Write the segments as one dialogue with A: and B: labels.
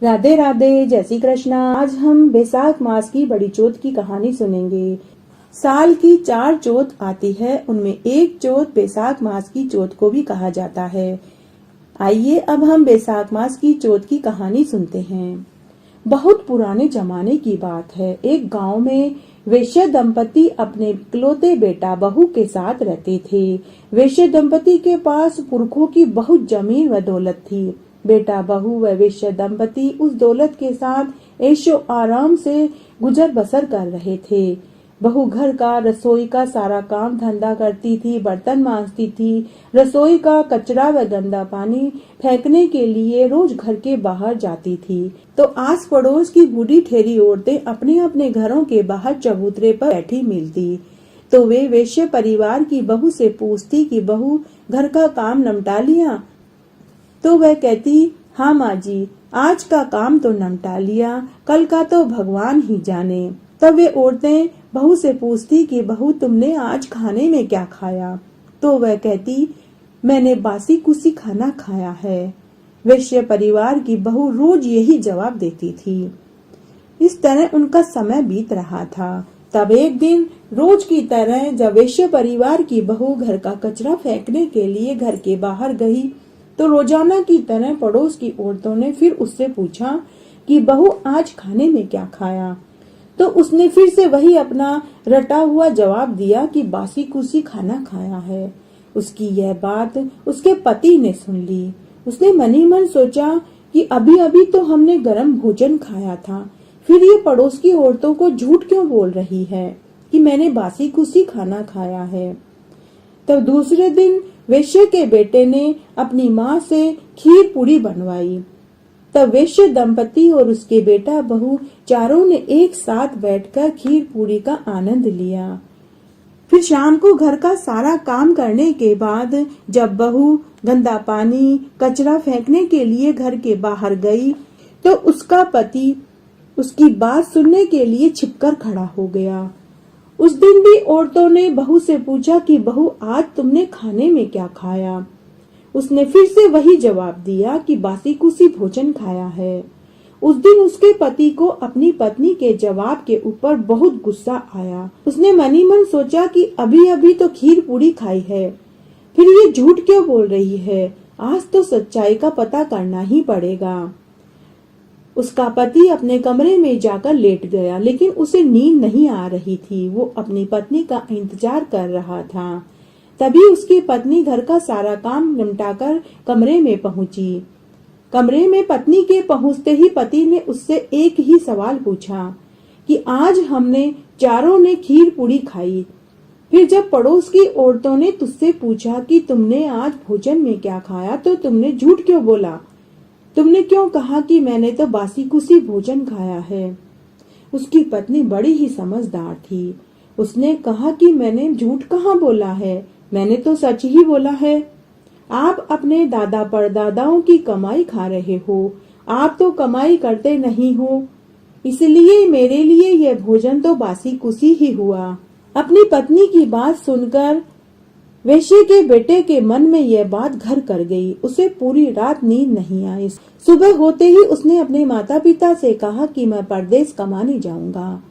A: राधे राधे, जय श्री कृष्णा। आज हम बैसाख मास की बड़ी चौथ की कहानी सुनेंगे। साल की 4 चौथ आती है, उनमें एक चौथ बैसाख मास की चौथ को भी कहा जाता है। आइए अब हम बैसाख मास की चौथ की कहानी सुनते हैं। बहुत पुराने जमाने की बात है। एक गांव में वैश्य दंपति अपने इकलौते बेटा बहू के साथ रहते थे। वैश्य दंपति के पास पुरखों की बहुत जमीन व दौलत थी। बेटा बहू व वैश्य दंपति उस दौलत के साथ ऐशो आराम से गुजर बसर कर रहे थे। बहू घर का रसोई का सारा काम धंधा करती थी, बर्तन मांजती थी, रसोई का कचरा व गंदा पानी फेंकने के लिए रोज घर के बाहर जाती थी। तो आस पड़ोस की बूढ़ी ठेरी औरतें अपने अपने घरों के बाहर चबूतरे पर बैठी मिलती, तो वे वैश्य परिवार की बहू से पूछती कि बहू घर का काम निपटा लिया? तो वह कहती, हाँ माँ जी, आज का काम तो निपटा लिया, कल का तो भगवान ही जाने। तब वे औरतें बहू से पूछती कि बहू तुमने आज खाने में क्या खाया? तो वह कहती, मैंने बासी कुसी खाना खाया है। वैश्य परिवार की बहू रोज यही जवाब देती थी। इस तरह उनका समय बीत रहा था। तब एक दिन रोज की तरह जब वैश्य परिवार की बहू घर का कचरा फेंकने के लिए घर के बाहर गई, तो रोजाना की तरह पड़ोस की औरतों ने फिर उससे पूछा कि बहू आज खाने में क्या खाया? तो उसने फिर से वही अपना रटा हुआ जवाब दिया कि बासी कुसी खाना खाया है। उसकी यह बात उसके पति ने सुन ली। उसने मनी मन सोचा कि अभी अभी तो हमने गर्म भोजन खाया था, फिर ये पड़ोस की औरतों को झूठ क्यों बोल रही है कि मैंने बासी कुसी खाना खाया है। तब दूसरे दिन वैश्य के बेटे ने अपनी माँ से खीर पूरी बनवाई। तब वैश्य दंपति और उसके बेटा बहू चारों ने एक साथ बैठकर खीर पूरी का आनंद लिया। फिर शाम को घर का सारा काम करने के बाद जब बहू गंदा पानी कचरा फेंकने के लिए घर के बाहर गई, तो उसका पति उसकी बात सुनने के लिए छिपकर खड़ा हो गया। उस दिन भी औरतों ने बहू से पूछा कि बहू आज तुमने खाने में क्या खाया? उसने फिर से वही जवाब दिया कि बासी कुसी भोजन खाया है। उस दिन उसके पति को अपनी पत्नी के जवाब के ऊपर बहुत गुस्सा आया। उसने मनी मन सोचा कि अभी अभी तो खीर पूरी खाई है, फिर ये झूठ क्यों बोल रही है? आज तो सच्चाई का पता करना ही पड़ेगा। उसका पति अपने कमरे में जाकर लेट गया, लेकिन उसे नींद नहीं आ रही थी। वो अपनी पत्नी का इंतजार कर रहा था। तभी उसकी पत्नी घर का सारा काम निपटाकर कमरे में पहुंची। कमरे में पत्नी के पहुंचते ही पति ने उससे एक ही सवाल पूछा कि आज हमने चारों ने खीर पूरी खाई। फिर जब पड़ोस की औरतों ने तुझसे पूछा कि तुमने आज भोजन में क्या खाया, तो तुमने झूठ क्यों बोला? तुमने क्यों कहा कि मैंने तो बासी कुसी भोजन खाया है? उसकी पत्नी बड़ी ही समझदार थी। उसने कहा कि मैंने झूठ कहाँ बोला है, मैंने तो सच ही बोला है। आप अपने दादा परदादाओं की कमाई खा रहे हो, आप तो कमाई करते नहीं हो, इसलिए मेरे लिए यह भोजन तो बासी कुसी ही हुआ। अपनी पत्नी की बात सुनकर वैश्य के बेटे के मन में यह बात घर कर गई। उसे पूरी रात नींद नहीं आई। सुबह होते ही उसने अपने माता पिता से कहा कि मैं परदेश कमाने जाऊंगा।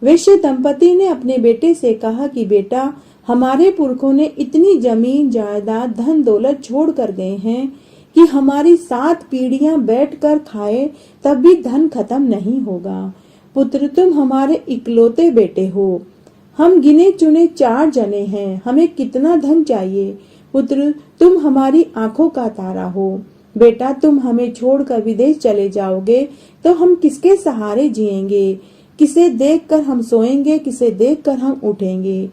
A: वैश्य दंपति ने अपने बेटे से कहा कि बेटा, हमारे पुरखों ने इतनी जमीन जायदाद धन दौलत छोड़ कर गए हैं कि हमारी 7 पीढ़ियां बैठकर खाए तब भी धन खत्म नहीं होगा। पुत्र, तुम हमारे इकलौते बेटे हो, हम गिने चुने 4 जने हैं, हमें कितना धन चाहिए? पुत्र, तुम हमारी आंखों का तारा हो। बेटा, तुम हमें छोड़कर विदेश चले जाओगे तो हम किसके सहारे जिएंगे? किसे देखकर हम सोएंगे, किसे देखकर हम उठेंगे?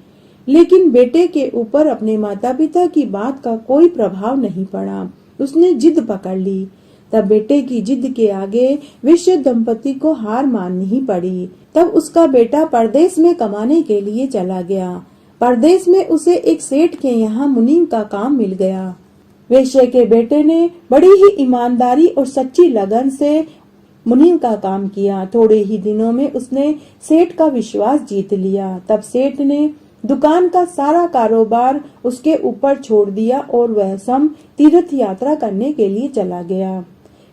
A: लेकिन बेटे के ऊपर अपने माता पिता की बात का कोई प्रभाव नहीं पड़ा। उसने जिद पकड़ ली। तब बेटे की जिद के आगे वैश्य दंपति को हार माननी ही पड़ी। तब उसका बेटा परदेश में कमाने के लिए चला गया। परदेश में उसे एक सेठ के यहाँ मुनीम का काम मिल गया। वैश्य के बेटे ने बड़ी ही ईमानदारी और सच्ची लगन से मुनीम का काम किया। थोड़े ही दिनों में उसने सेठ का विश्वास जीत लिया। तब सेठ ने दुकान का सारा कारोबार उसके ऊपर छोड़ दिया और वह स्वयं तीर्थ यात्रा करने के लिए चला गया।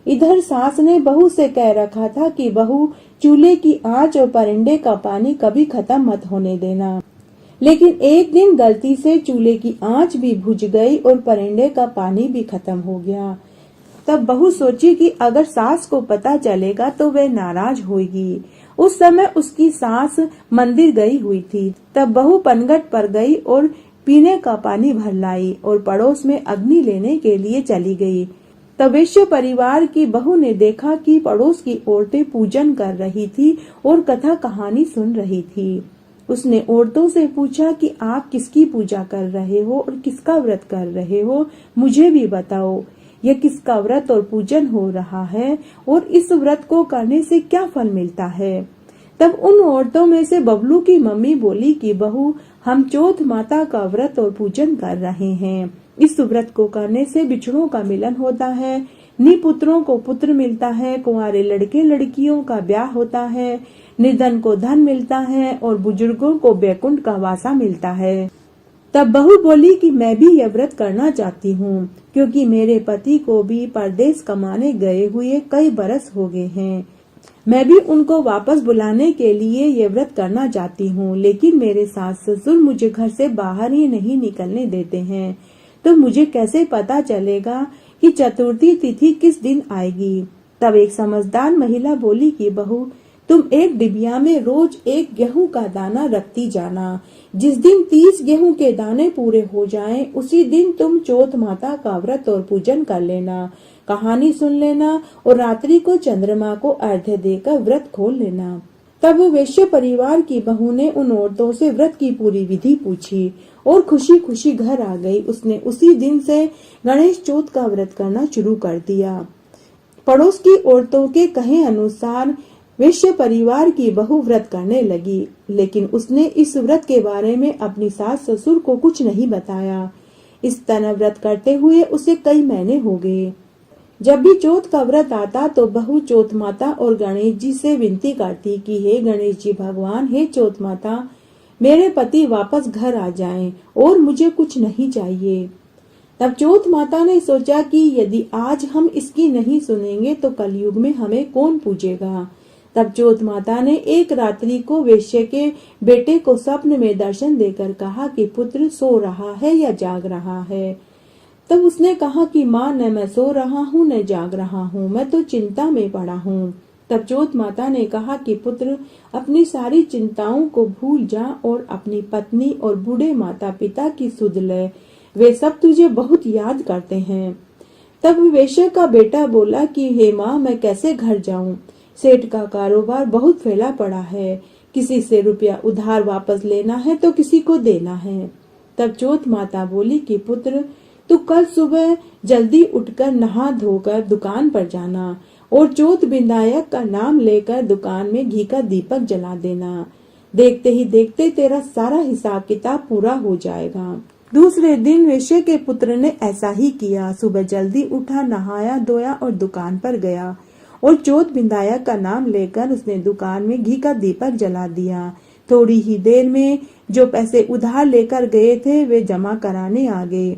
A: इधर सास ने बहू से कह रखा था कि बहू चूल्हे की आंच और परिंदे का पानी कभी खत्म मत होने देना। लेकिन एक दिन गलती से चूल्हे की आंच भी बुझ गई और परिंदे का पानी भी खत्म हो गया। तब बहू सोची कि अगर सास को पता चलेगा तो वह नाराज होगी। उस समय उसकी सास मंदिर गई हुई थी। तब बहू पनघट पर गई और पीने का पानी भर लाई और पड़ोस में अग्नि लेने के लिए चली गई। तब वैश्य परिवार की बहू ने देखा कि पड़ोस की औरतें पूजन कर रही थी और कथा कहानी सुन रही थी। उसने औरतों से पूछा कि आप किसकी पूजा कर रहे हो और किसका व्रत कर रहे हो, मुझे भी बताओ। यह किसका व्रत और पूजन हो रहा है और इस व्रत को करने से क्या फल मिलता है। तब उन औरतों में से बबलू की मम्मी बोली कि बहू, हम चौथ माता का व्रत और पूजन कर रहे हैं। इस व्रत को करने से बिछड़ों का मिलन होता है, निपुत्रों को पुत्र मिलता है, कुंवारे लड़के लड़कियों का ब्याह होता है, निर्धन को धन मिलता है और बुजुर्गों को बैकुंठ का वासा मिलता है। तब बहू बोली कि मैं भी यह व्रत करना चाहती हूँ, क्योंकि मेरे पति को भी परदेश कमाने गए हुए कई बरस हो गए हैं। मैं भी उनको वापस बुलाने के लिए ये व्रत करना चाहती हूँ, लेकिन मेरे सास ससुर मुझे घर से बाहर ही नहीं निकलने देते हैं। तो मुझे कैसे पता चलेगा कि चतुर्थी तिथि किस दिन आएगी। तब एक समझदार महिला बोली कि बहू, तुम एक डिबिया में रोज एक गेहूं का दाना रखती जाना। जिस दिन 30 गेहूं के दाने पूरे हो जाएं, उसी दिन तुम चौथ माता का व्रत और पूजन कर लेना, कहानी सुन लेना और रात्रि को चंद्रमा को अर्घ्य देकर व्रत खोल लेना। तब वैश्य परिवार की बहू ने उन औरतों से व्रत की पूरी विधि पूछी और खुशी खुशी घर आ गई। उसने उसी दिन से गणेश चौथ का व्रत करना शुरू कर दिया। पड़ोस की औरतों के कहे अनुसार वैश्य परिवार की बहू व्रत करने लगी, लेकिन उसने इस व्रत के बारे में अपनी सास ससुर को कुछ नहीं बताया। इस तरह व्रत करते हुए उसे कई महीने हो गए। जब भी चौथ का व्रत आता तो बहू चौथ माता और गणेश जी से विनती करती कि हे गणेश जी भगवान, हे चौथ माता, मेरे पति वापस घर आ जाएं और मुझे कुछ नहीं चाहिए। तब चौथ माता ने सोचा कि यदि आज हम इसकी नहीं सुनेंगे तो कलयुग में हमें कौन पूजेगा। तब चौथ माता ने एक रात्रि को वैश्य के बेटे को स्वप्न में दर्शन देकर कहा कि पुत्र सो रहा है या जाग रहा है। तब उसने कहा कि माँ, न मैं सो रहा हूँ न जाग रहा हूँ, मैं तो चिंता में पड़ा हूँ। तब चौथ माता ने कहा कि पुत्र, अपनी सारी चिंताओं को भूल जा और अपनी पत्नी और बूढ़े माता पिता की सुध ले, वे सब तुझे बहुत याद करते हैं। तब वैश्य का बेटा बोला कि हे माँ, मैं कैसे घर जाऊं? सेठ का कारोबार बहुत फैला पड़ा है, किसी से रुपया उधार वापस लेना है तो किसी को देना है। तब चौथ माता बोली कि पुत्र, तू कल सुबह जल्दी उठकर नहा धोकर दुकान पर जाना और चौथ विनायक का नाम लेकर दुकान में घी का दीपक जला देना। देखते ही देखते तेरा सारा हिसाब किताब पूरा हो जाएगा। दूसरे दिन वैश्य के पुत्र ने ऐसा ही किया। सुबह जल्दी उठा, नहाया धोया और दुकान पर गया और चौथ विनायक का नाम लेकर उसने दुकान में घी का दीपक जला दिया। थोड़ी ही देर में जो पैसे उधार लेकर गए थे वे जमा कराने आ गए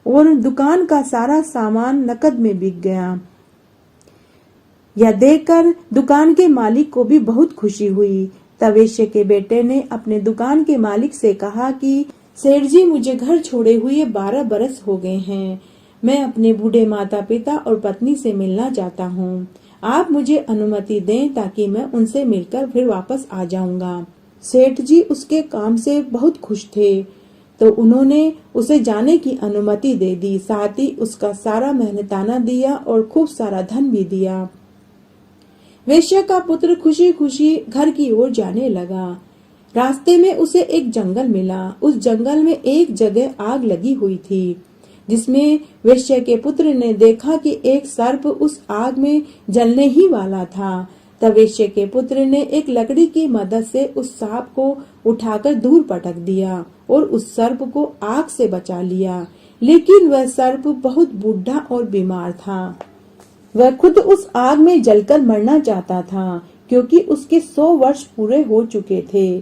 A: और दुकान का सारा सामान नकद में बिक गया। यह देखकर दुकान के मालिक को भी बहुत खुशी हुई। तब वैश्य के बेटे ने अपने दुकान के मालिक से कहा कि सेठ जी, मुझे घर छोड़े हुए 12 बरस हो गए हैं। मैं अपने बूढ़े माता पिता और पत्नी से मिलना चाहता हूँ। आप मुझे अनुमति दें ताकि मैं उनसे मिलकर फिर वापस आ जाऊंगा। सेठ जी उसके काम से बहुत खुश थे, तो उन्होंने उसे जाने की अनुमति दे दी। साथ ही उसका सारा मेहनताना दिया और खूब सारा धन भी दिया। वैश्य का पुत्र खुशी खुशी घर की ओर जाने लगा। रास्ते में उसे एक जंगल मिला। उस जंगल में एक जगह आग लगी हुई थी, जिसमें वैश्य के पुत्र ने देखा कि एक सर्प उस आग में जलने ही वाला था। तब वैश्य के पुत्र ने एक लकड़ी की मदद से उस सांप को उठाकर दूर पटक दिया और उस सर्प को आग से बचा लिया। लेकिन वह सर्प बहुत बूढ़ा और बीमार था। वह खुद उस आग में जलकर मरना चाहता था, क्योंकि उसके 100 वर्ष पूरे हो चुके थे।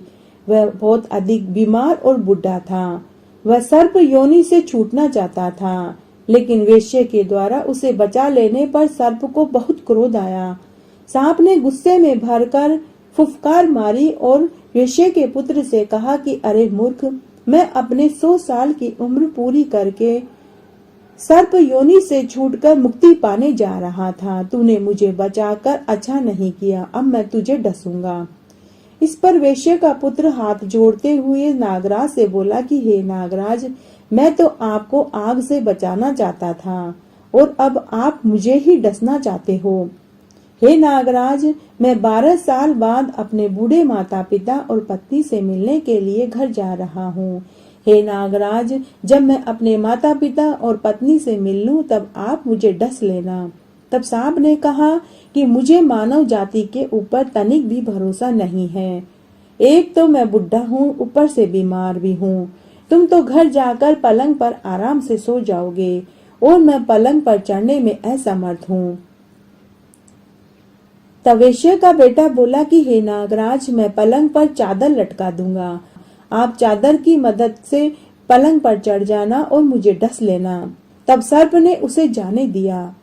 A: वह बहुत अधिक बीमार और बूढ़ा था। वह सर्प योनि से छूटना चाहता था। लेकिन वेश्या के द्वारा उसे बचा लेने पर सर्प को बहुत क्रोध आया। सांप ने गुस्से में भरकर फुफकार मारी और वेश्या के पुत्र से कहा कि अरे मूर्ख, मैं अपने 100 साल की उम्र पूरी करके सर्प योनि से छूटकर मुक्ति पाने जा रहा था। तूने मुझे बचाकर अच्छा नहीं किया, अब मैं तुझे डसूंगा। इस पर वेश्या का पुत्र हाथ जोड़ते हुए नागराज से बोला कि हे नागराज, मैं तो आपको आग से बचाना चाहता था और अब आप मुझे ही डसना चाहते हो। हे नागराज, मैं 12 साल बाद अपने बूढ़े माता पिता और पत्नी से मिलने के लिए घर जा रहा हूँ। हे नागराज, जब मैं अपने माता पिता और पत्नी से मिल लूं तब आप मुझे डस लेना। तब सांप ने कहा कि मुझे मानव जाति के ऊपर तनिक भी भरोसा नहीं है। एक तो मैं बुढ़ा हूँ, ऊपर से बीमार भी हूँ। तुम तो घर जाकर पलंग पर आराम से सो जाओगे और मैं पलंग पर चढ़ने में असमर्थ हूँ। तब वेश्या का बेटा बोला कि हे नागराज, मैं पलंग पर चादर लटका दूंगा, आप चादर की मदद से पलंग पर चढ़ जाना और मुझे डस लेना। तब सर्प ने उसे जाने दिया।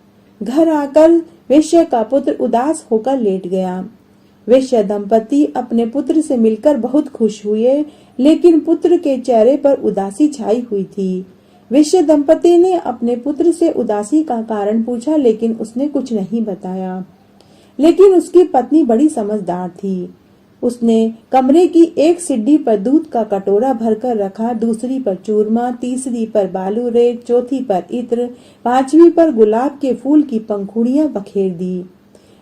A: घर आकर वेश्या का पुत्र उदास होकर लेट गया। वेश्या दंपति अपने पुत्र से मिलकर बहुत खुश हुए, लेकिन पुत्र के चेहरे पर उदासी छाई हुई थी। वेश्या दंपति ने अपने पुत्र से उदासी का कारण पूछा, लेकिन उसने कुछ नहीं बताया। लेकिन उसकी पत्नी बड़ी समझदार थी। उसने कमरे की एक सीढ़ी पर दूध का कटोरा भरकर रखा, दूसरी पर चूरमा, तीसरी पर बालू रेत, चौथी पर इत्र, पांचवी पर गुलाब के फूल की पंखुड़ियां बखेर दी।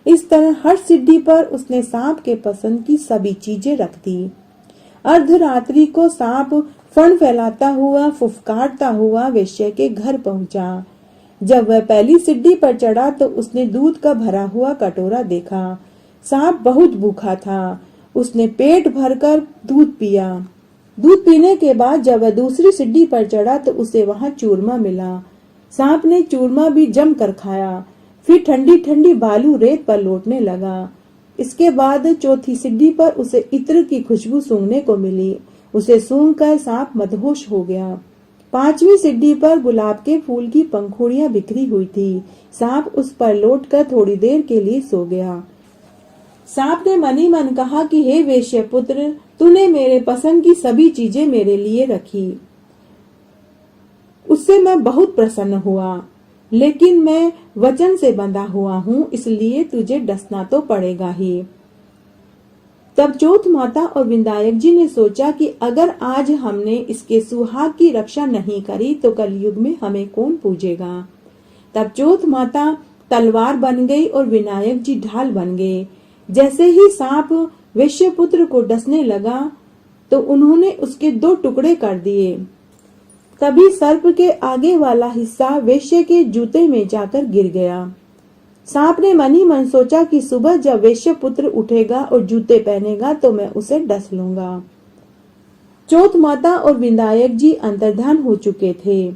A: इस तरह हर सीढ़ी पर उसने सांप के पसंद की सभी चीजें रख दी। अर्धरात्रि को सांप फण फैलाता हुआ, फुफकारता हुआ वेश्या के घर पहुंचा। जब वह पहली सीढ़ी पर चढ़ा तो उसने दूध का भरा हुआ कटोरा देखा। सांप बहुत भूखा था। उसने पेट भरकर दूध पिया। दूध पीने के बाद जब वह दूसरी सीढ़ी पर चढ़ा तो उसे वहां चूरमा मिला। सांप ने चूरमा भी जम कर खाया, फिर ठंडी ठंडी बालू रेत पर लौटने लगा। इसके बाद चौथी सीढ़ी पर उसे इत्र की खुशबू सूंघने को मिली। उसे सूंघकर सांप मदहोश हो गया। पांचवी सीढ़ी पर गुलाब के फूल की पंखुड़ियां बिखरी हुई थी। सांप उस पर लौटकर थोड़ी देर के लिए सो गया। सांप ने मनी मन कहा कि हे वेश्या पुत्र, तूने मेरे पसंद की सभी चीजें मेरे लिए रखी, उससे मैं बहुत प्रसन्न हुआ, लेकिन मैं वचन से बंधा हुआ हूँ, इसलिए तुझे डसना तो पड़ेगा ही। तब चौथ माता और विंदायक जी ने सोचा कि अगर आज हमने इसके सुहाग की रक्षा नहीं करी तो कलयुग में हमें कौन पूजेगा। तब चौथ माता तलवार बन गई और विनायक जी ढाल बन गए। जैसे ही सांप वेश्य पुत्र को डसने लगा तो उन्होंने उसके 2 टुकड़े कर दिए। तभी सर्प के आगे वाला हिस्सा वेश्य के जूते में जाकर गिर गया। सांप ने मनी मन सोचा कि सुबह जब वेश्य पुत्र उठेगा और जूते पहनेगा तो मैं उसे डस लूंगा। चौथ माता और विंदायक जी अंतर्धान हो चुके थे।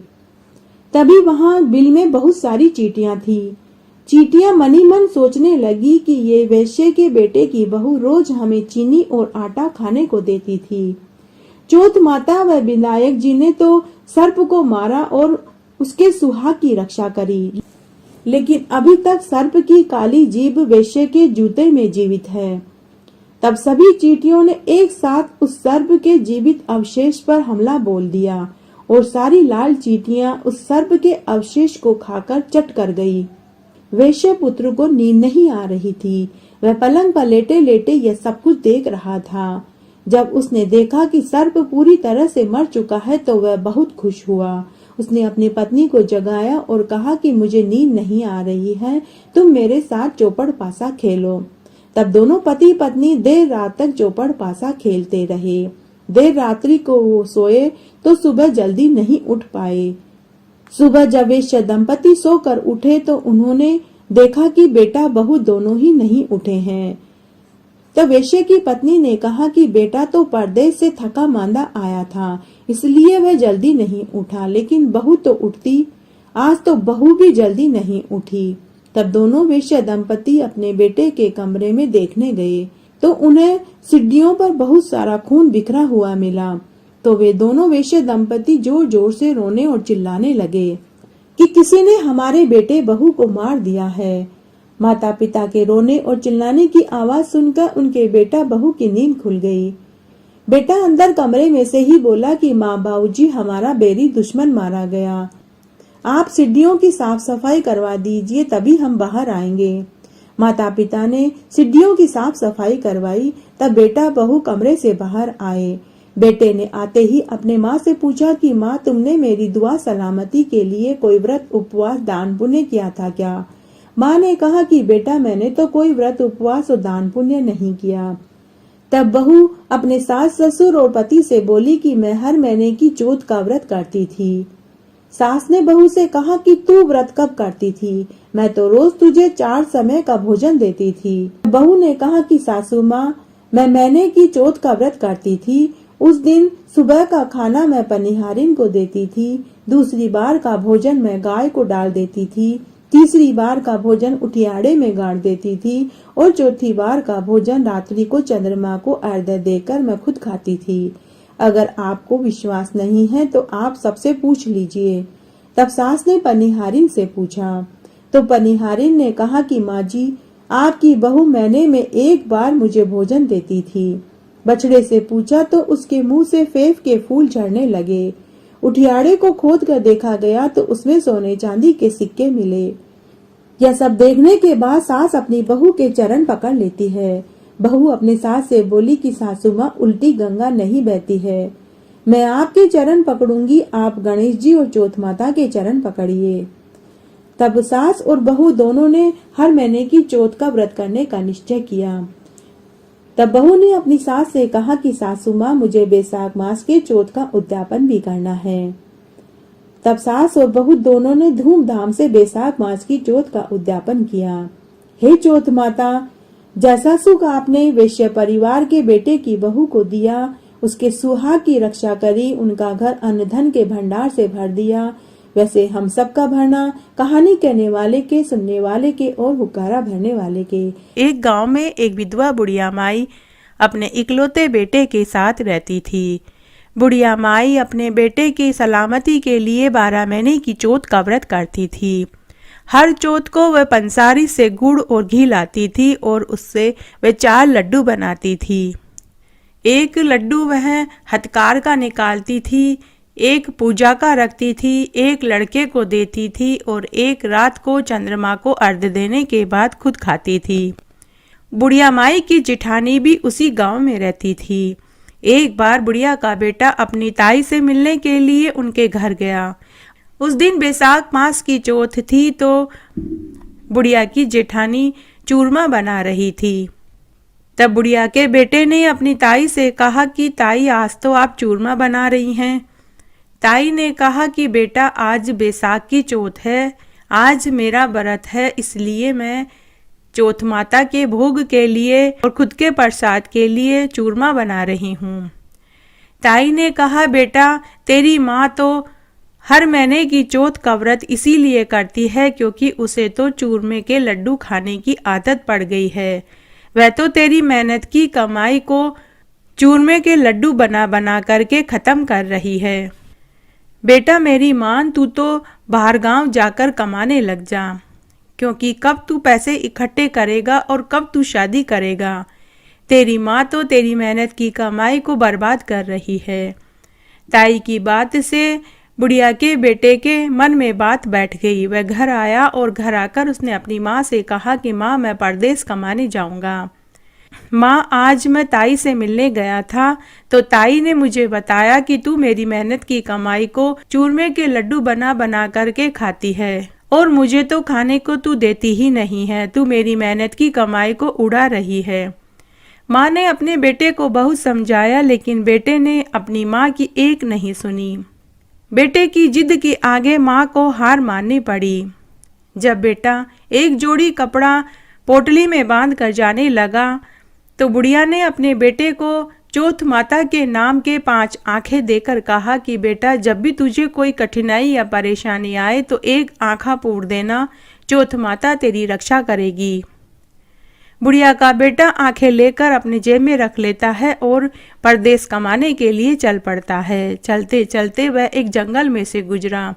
A: तभी वहां बिल में बहुत सारी चींटियां थी। चींटियां मनी मन सोचने लगी कि ये वेश्य के बेटे की बहू रोज हमें चीनी और आटा खाने को देती थी। चौथ माता व विनायक जी ने तो सर्प को मारा और उसके सुहाग की रक्षा करी, लेकिन अभी तक सर्प की काली जीभ वेश्या के जूते में जीवित है। तब सभी चींटियों ने एक साथ उस सर्प के जीवित अवशेष पर हमला बोल दिया और सारी लाल चींटियां उस सर्प के अवशेष को खाकर चट कर गई। वेश्या पुत्र को नींद नहीं आ रही थी। वह पलंग पर लेटे लेटे यह सब कुछ देख रहा था। जब उसने देखा कि सर्प पूरी तरह से मर चुका है तो वह बहुत खुश हुआ। उसने अपनी पत्नी को जगाया और कहा कि मुझे नींद नहीं आ रही है, तुम मेरे साथ चौपड़ पासा खेलो। तब दोनों पति पत्नी देर रात तक चौपड़ पासा खेलते रहे। देर रात्रि को वो सोए तो सुबह जल्दी नहीं उठ पाए। सुबह जब वेश्या दंपति सोकर उठे तो उन्होंने देखा कि बेटा बहू दोनों ही नहीं उठे हैं। तब वेश्या की पत्नी ने कहा कि बेटा तो परदेश से थका मांदा आया था, इसलिए वह जल्दी नहीं उठा, लेकिन बहू तो उठती। आज तो बहू भी जल्दी नहीं उठी। तब दोनों वेश्या दंपति अपने बेटे के कमरे में देखने गए तो उन्हें सीढ़ियों पर बहुत सारा खून बिखरा हुआ मिला। तो वे दोनों वेश्या दंपति जोर जोर से रोने और चिल्लाने लगे कि किसी ने हमारे बेटे बहू को मार दिया है। माता पिता के रोने और चिल्लाने की आवाज सुनकर उनके बेटा बहू की नींद खुल गई। बेटा अंदर कमरे में से ही बोला कि माँ बाबूजी, हमारा बेरी दुश्मन मारा गया, आप सीढ़ियों की साफ सफाई करवा दीजिए, तभी हम बाहर आएंगे। माता पिता ने सीढ़ियों की साफ सफाई करवाई, तब बेटा बहू कमरे से बाहर आए। बेटे ने आते ही अपने माँ से पूछा कि माँ, तुमने मेरी दुआ सलामती के लिए कोई व्रत उपवास दान पुण्य किया था क्या? माँ ने कहा कि बेटा, मैंने तो कोई व्रत उपवास और दान पुण्य नहीं किया। तब बहू अपने सास ससुर और पति से बोली कि मैं हर महीने की चौथ का व्रत करती थी। सास ने बहू से कहा कि तू व्रत कब करती थी? मैं तो रोज तुझे 4 समय का भोजन देती थी। बहू ने कहा कि सासू माँ, मैं महीने की चौथ का व्रत करती थी। उस दिन सुबह का खाना मैं पनिहारिन को देती थी, दूसरी बार का भोजन मैं गाय को डाल देती थी, तीसरी बार का भोजन उठियाड़े में गाड़ देती थी और चौथी बार का भोजन रात्रि को चंद्रमा को अर्घ्य देकर मैं खुद खाती थी। अगर आपको विश्वास नहीं है तो आप सबसे पूछ लीजिए। तब सास ने पनिहारिन से पूछा तो पनिहारिन ने कहा कि माँ जी, आपकी बहू महीने में 1 बार मुझे भोजन देती थी। बछड़े से पूछा तो उसके मुंह से फेफ के फूल झड़ने लगे। उठियाड़े को खोद कर देखा गया तो उसमें सोने चांदी के सिक्के मिले। यह सब देखने के बाद सास अपनी बहू के चरण पकड़ लेती है। बहू अपने सास से बोली कि सासू माँ, उल्टी गंगा नहीं बहती है, मैं आपके चरण पकड़ूंगी, आप गणेश जी और चौथ माता के चरण पकड़िए। तब सास और बहू दोनों ने हर महीने की चौथ का व्रत करने का निश्चय किया। तब बहू ने अपनी सास से कहा कि सासू माँ, मुझे बैसाख मास के चौथ का उद्यापन भी करना है। तब सास और बहू दोनों ने धूमधाम से बैसाख मास की चौथ का उद्यापन किया। हे चौथ माता, जैसा सुख आपने वैश्य परिवार के बेटे की बहू को दिया, उसके सुहाग की रक्षा करी, उनका घर अन्न धन के भंडार से भर दिया, वैसे हम सबका भरना, कहानी कहने वाले के, सुनने वाले के और हुक्कारा भरने वाले के।
B: एक गांव में एक विधवा बुढ़िया माई अपने इकलौते बेटे के साथ रहती थी। बुढ़िया माई अपने बेटे की सलामती के लिए 12 महीने की चौथ का व्रत करती थी। हर चौथ को वह पंसारी से गुड़ और घी लाती थी और उससे वह 4 लड्डू बनाती थी। एक लड्डू वह हथकार का निकालती थी, एक पूजा का रखती थी, एक लड़के को देती थी और एक रात को चंद्रमा को अर्घ्य देने के बाद खुद खाती थी। बुढ़िया माई की जिठानी भी उसी गांव में रहती थी। एक बार बुढ़िया का बेटा अपनी ताई से मिलने के लिए उनके घर गया। उस दिन बैसाख मास की चौथ थी तो बुढ़िया की जेठानी चूरमा बना रही थी। तब बुढ़िया के बेटे ने अपनी ताई से कहा कि ताई, आज तो आप चूरमा बना रही हैं। ताई ने कहा कि बेटा, आज बैसाख की चौथ है, आज मेरा व्रत है, इसलिए मैं चौथ माता के भोग के लिए और खुद के प्रसाद के लिए चूरमा बना रही हूँ। ताई ने कहा, बेटा, तेरी माँ तो हर महीने की चौथ का व्रत इसीलिए करती है क्योंकि उसे तो चूरमे के लड्डू खाने की आदत पड़ गई है। वह तो तेरी मेहनत की कमाई को चूरमे के लड्डू बना बना करके खत्म कर रही है। बेटा मेरी मान, तू तो बाहर गांव जाकर कमाने लग जा, क्योंकि कब तू पैसे इकट्ठे करेगा और कब तू शादी करेगा। तेरी माँ तो तेरी मेहनत की कमाई को बर्बाद कर रही है। ताई की बात से बुढ़िया के बेटे के मन में बात बैठ गई। वह घर आया और घर आकर उसने अपनी माँ से कहा कि माँ, मैं परदेश कमाने जाऊंगा। माँ, आज मैं ताई से मिलने गया था तो ताई ने मुझे बताया कि तू मेरी मेहनत की कमाई को चूरमे के लड्डू बना बना करके खाती है और मुझे तो खाने को तू देती ही नहीं है। तू मेरी मेहनत की कमाई को उड़ा रही है। माँ ने अपने बेटे को बहुत समझाया, लेकिन बेटे ने अपनी माँ की एक नहीं सुनी। बेटे की जिद के आगे माँ को हार माननी पड़ी। जब बेटा एक जोड़ी कपड़ा पोटली में बांध कर जाने लगा तो बुढ़िया ने अपने बेटे को चौथ माता के नाम के 5 आंखें देकर कहा कि बेटा, जब भी तुझे कोई कठिनाई या परेशानी आए तो एक आंखा पूर देना, चौथ माता तेरी रक्षा करेगी। बुढ़िया का बेटा आंखें लेकर अपने जेब में रख लेता है और परदेश कमाने के लिए चल पड़ता है। चलते चलते वह एक जंगल में से गुजरा।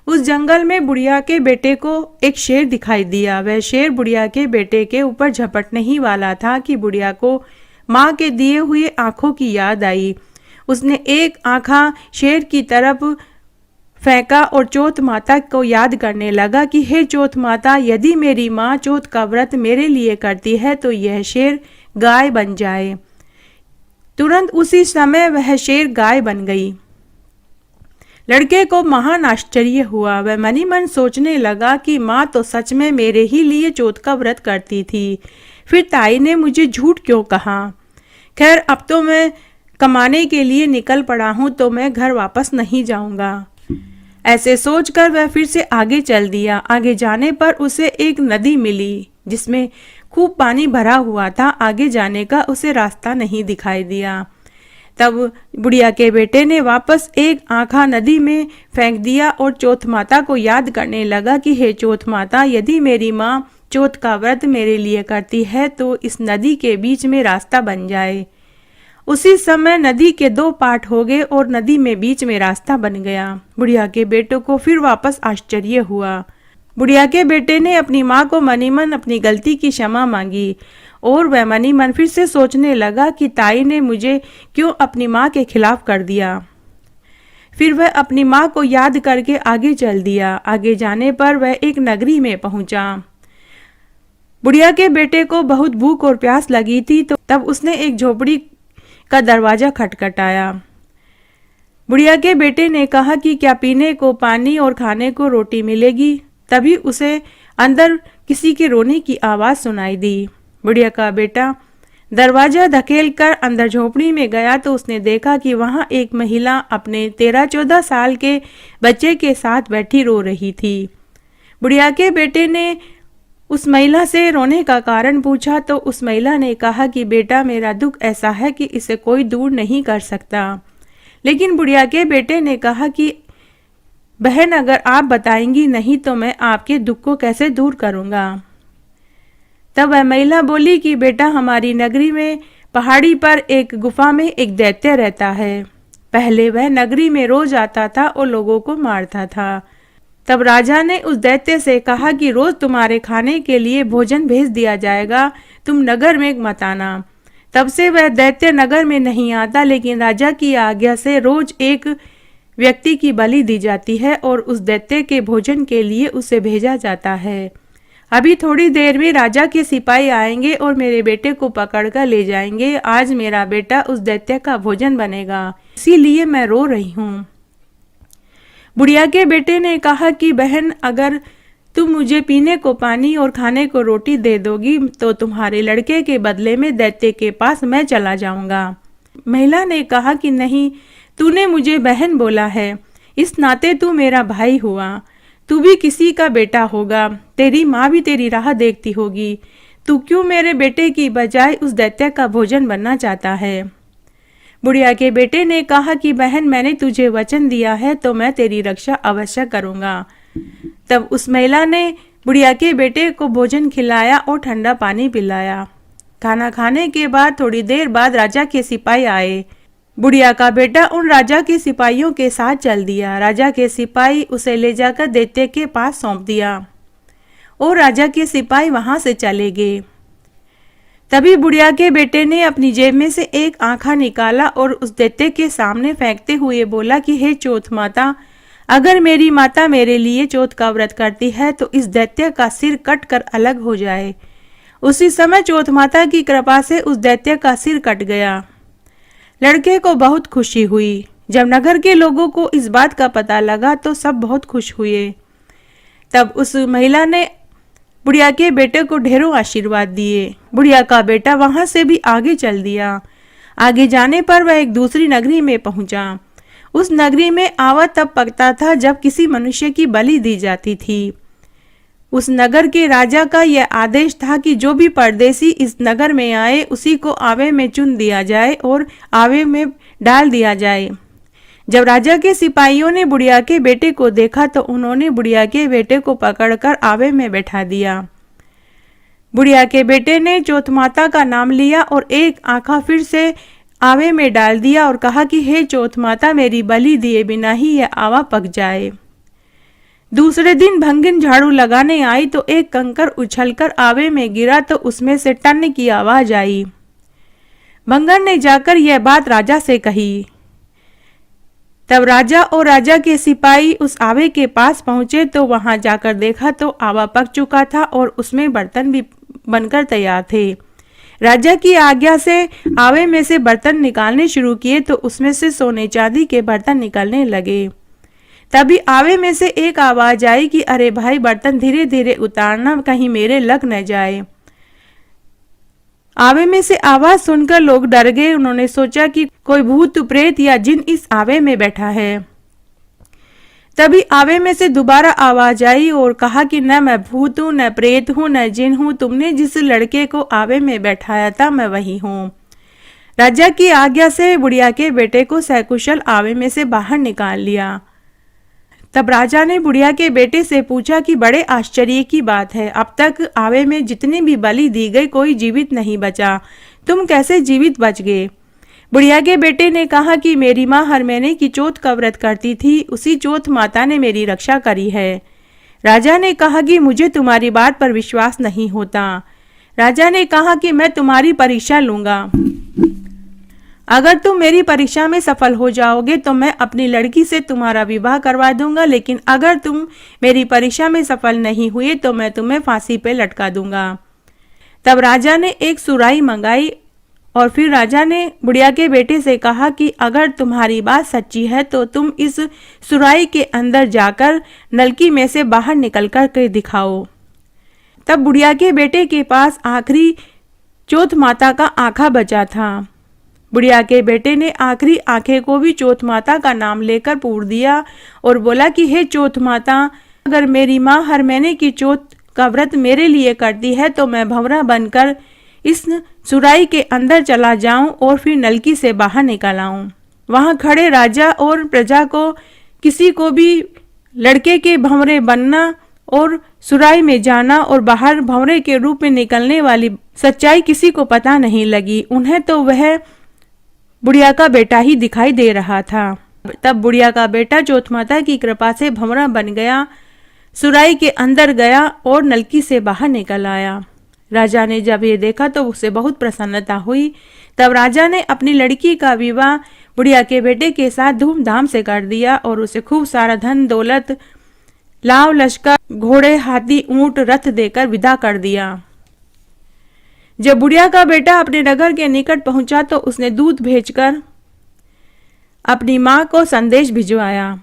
B: उस जंगल में बुढ़िया के बेटे को एक शेर दिखाई दिया। वह शेर बुढ़िया के बेटे के ऊपर झपटने ही वाला था कि बुढ़िया को माँ के दिए हुए आंखों की याद आई। उसने एक आंखा शेर की तरफ फेंका और चौथ माता को याद करने लगा कि हे चौथ माता, यदि मेरी माँ चौथ का व्रत मेरे लिए करती है तो यह शेर गाय बन जाए। तुरंत उसी समय वह शेर गाय बन गई। लड़के को महान आश्चर्य हुआ। वह मनी मन सोचने लगा कि माँ तो सच में मेरे ही लिए चौथ का व्रत करती थी, फिर ताई ने मुझे झूठ क्यों कहा। खैर, अब तो मैं कमाने के लिए निकल पड़ा हूँ तो मैं घर वापस नहीं जाऊंगा। ऐसे सोचकर वह फिर से आगे चल दिया। आगे जाने पर उसे एक नदी मिली जिसमें खूब पानी भरा हुआ था। आगे जाने का उसे रास्ता नहीं दिखाई दिया। तब बुढ़िया के बेटे ने वापस एक आंखा नदी में फेंक दिया और चौथ माता को याद करने लगा कि हे चौथ माता, यदि मेरी माँ चौथ का व्रत मेरे लिए करती है तो इस नदी के बीच में रास्ता बन जाए। उसी समय नदी के 2 पार्ट हो गए और नदी में बीच में रास्ता बन गया। बुढ़िया के बेटे को फिर वापस आश्चर्य हुआ। बुढ़िया के बेटे ने अपनी माँ को मनी मन अपनी गलती की क्षमा मांगी और वह मनी मन फिर से सोचने लगा कि ताई ने मुझे क्यों अपनी माँ के खिलाफ कर दिया। फिर वह अपनी माँ को याद करके आगे चल दिया। आगे जाने पर वह एक नगरी में पहुंचा। बुढ़िया के बेटे को बहुत भूख और प्यास लगी थी तो तब उसने एक झोपड़ी का दरवाजा खटखटाया। बुढ़िया के बेटे ने कहा कि क्या पीने को पानी और खाने को रोटी मिलेगी। तभी उसे अंदर किसी के रोने की आवाज सुनाई दी। बुढ़िया का बेटा दरवाजा धकेलकर अंदर झोपड़ी में गया तो उसने देखा कि वहां एक महिला अपने 13-14 साल के बच्चे के साथ बैठी रो रही थी। बुढ़िया के बेटे ने उस महिला से रोने का कारण पूछा तो उस महिला ने कहा कि बेटा, मेरा दुख ऐसा है कि इसे कोई दूर नहीं कर सकता। लेकिन बुढ़िया के बेटे ने कहा कि बहन, अगर आप बताएंगी नहीं तो मैं आपके दुख को कैसे दूर करूंगा। तब वह महिला बोली कि बेटा, हमारी नगरी में पहाड़ी पर एक गुफा में एक दैत्य रहता है। पहले वह नगरी में रोज आता था और लोगों को मारता था। तब राजा ने उस दैत्य से कहा कि रोज तुम्हारे खाने के लिए भोजन भेज दिया जाएगा, तुम नगर में मत आना। तब से वह दैत्य नगर में नहीं आता, लेकिन राजा की आज्ञा से रोज एक व्यक्ति की बलि दी जाती है और उस दैत्य के भोजन के लिए उसे भेजा जाता है। अभी थोड़ी देर में राजा के सिपाही आएंगे और मेरे बेटे को पकड़कर ले जाएंगे। आज मेरा बेटा उस दैत्य का भोजन बनेगा, इसीलिए मैं रो रही हूँ। बुढ़िया के बेटे ने कहा कि बहन, अगर तुम मुझे पीने को पानी और खाने को रोटी दे दोगी तो तुम्हारे लड़के के बदले में दैत्य के पास मैं चला जाऊंगा। महिला ने कहा कि नहीं, तूने मुझे बहन बोला है, इस नाते तू मेरा भाई हुआ। तू भी किसी का बेटा होगा, तेरी माँ भी तेरी राह देखती होगी। तू क्यों मेरे बेटे की बजाय उस दैत्य का भोजन बनना चाहता है। बुढ़िया के बेटे ने कहा कि बहन, मैंने तुझे वचन दिया है तो मैं तेरी रक्षा अवश्य करूंगा। तब उस महिला ने बुढ़िया के बेटे को भोजन खिलाया और ठंडा पानी पिलाया। खाना खाने के बाद थोड़ी देर बाद राजा के सिपाही आए। बुढ़िया का बेटा उन राजा के सिपाहियों के साथ चल दिया। राजा के सिपाही उसे ले जाकर दैत्य के पास सौंप दिया और राजा के सिपाही वहां से चले गए। तभी बुढ़िया के बेटे ने अपनी जेब में से एक आंखा निकाला और उस दैत्य के सामने फेंकते हुए बोला कि हे चौथ माता, अगर मेरी माता मेरे लिए चौथ का व्रत करती है तो इस दैत्य का सिर कट कर अलग हो जाए। उसी समय चौथ माता की कृपा से उस दैत्य का सिर कट गया। लड़के को बहुत खुशी हुई। जब नगर के लोगों को इस बात का पता लगा तो सब बहुत खुश हुए। तब उस महिला ने बुढ़िया के बेटे को ढेरों आशीर्वाद दिए। बुढ़िया का बेटा वहां से भी आगे चल दिया। आगे जाने पर वह एक दूसरी नगरी में पहुंचा। उस नगरी में आवा तब पकता था जब किसी मनुष्य की बलि दी जाती थी। उस नगर के राजा का यह आदेश था कि जो भी परदेसी इस नगर में आए उसी को आवे में चुन दिया जाए और आवे में डाल दिया जाए। जब राजा के सिपाहियों ने बुढ़िया के बेटे को देखा तो उन्होंने बुढ़िया के बेटे को पकड़कर आवे में बैठा दिया। बुढ़िया के बेटे ने चौथ माता का नाम लिया और एक आंखा फिर से आवे में डाल दिया और कहा कि हे चौथ माता, मेरी बलि दिए बिना ही यह आवा पक जाए। दूसरे दिन भंगिन झाड़ू लगाने आई तो एक कंकर उछलकर आवे में गिरा तो उसमें से टन की आवाज आई। भंगन ने जाकर यह बात राजा से कही। तब राजा और राजा के सिपाही उस आवे के पास पहुंचे तो वहां जाकर देखा तो आवा पक चुका था और उसमें बर्तन भी बनकर तैयार थे। राजा की आज्ञा से आवे में से बर्तन निकालने शुरू किए तो उसमें से सोने चांदी के बर्तन निकलने लगे। तभी आवे में से एक आवाज आई कि अरे भाई, बर्तन धीरे धीरे उतारना, कहीं मेरे लग न जाए। आवे में से आवाज सुनकर लोग डर गए। उन्होंने सोचा कि कोई भूत प्रेत या जिन इस आवे में बैठा है। तभी आवे में से दोबारा आवाज आई और कहा कि न मैं भूत हूं, न प्रेत हूं, न जिन हूं, तुमने जिस लड़के को आवे में बैठाया था मैं वही हूं। राजा की आज्ञा से बुढ़िया के बेटे को सकुशल आवे में से बाहर निकाल लिया। तब राजा ने बुढ़िया के बेटे से पूछा कि बड़े आश्चर्य की बात है, अब तक आवे में जितनी भी बलि दी गई कोई जीवित नहीं बचा, तुम कैसे जीवित बच गए? बुढ़िया के बेटे ने कहा कि मेरी माँ हर महीने की चौथ का व्रत करती थी, उसी चौथ माता ने मेरी रक्षा करी है। राजा ने कहा कि मुझे तुम्हारी बात पर विश्वास नहीं होता। राजा ने कहा कि मैं तुम्हारी परीक्षा लूंगा, अगर तुम मेरी परीक्षा में सफल हो जाओगे तो मैं अपनी लड़की से तुम्हारा विवाह करवा दूंगा, लेकिन अगर तुम मेरी परीक्षा में सफल नहीं हुए तो मैं तुम्हें फांसी पे लटका दूंगा। तब राजा ने एक सुराही मंगाई और फिर राजा ने बुढ़िया के बेटे से कहा कि अगर तुम्हारी बात सच्ची है तो तुम इस सुराही के अंदर जाकर नलकी में से बाहर निकल कर के दिखाओ। तब बुढ़िया के बेटे के पास आखिरी चौथ माता का आंखा बचा था। बुढ़िया के बेटे ने आखिरी आंखें को भी चौथ माता का नाम लेकर पूर दिया और बोला कि हे चौथ माता, अगर मेरी माँ हर महीने की चौथ का व्रत मेरे लिए करती है तो मैं भंवरा बनकर इस सुराही के अंदर चला जाऊं और फिर नलकी से बाहर निकल आऊं। वहां खड़े राजा और प्रजा को किसी को भी लड़के के भंवरे बनना और सुराही में जाना और बाहर भंवरे के रूप में निकलने वाली सच्चाई किसी को पता नहीं लगी। उन्हें तो वह बुढ़िया का बेटा ही दिखाई दे रहा था। तब बुढ़िया का बेटा चौथ माता की कृपा से भंवरा बन गया, सुराही के अंदर गया और नलकी से बाहर निकल आया। राजा ने जब ये देखा तो उसे बहुत प्रसन्नता हुई। तब राजा ने अपनी लड़की का विवाह बुढ़िया के बेटे के साथ धूमधाम से कर दिया और उसे खूब सारा धन दौलत, लाव लश्कर, घोड़े, हाथी, ऊंट, रथ देकर विदा कर दिया। जब बुढ़िया का बेटा अपने नगर के निकट पहुंचा तो उसने दूत भेजकर अपनी मां को संदेश भिजवाया।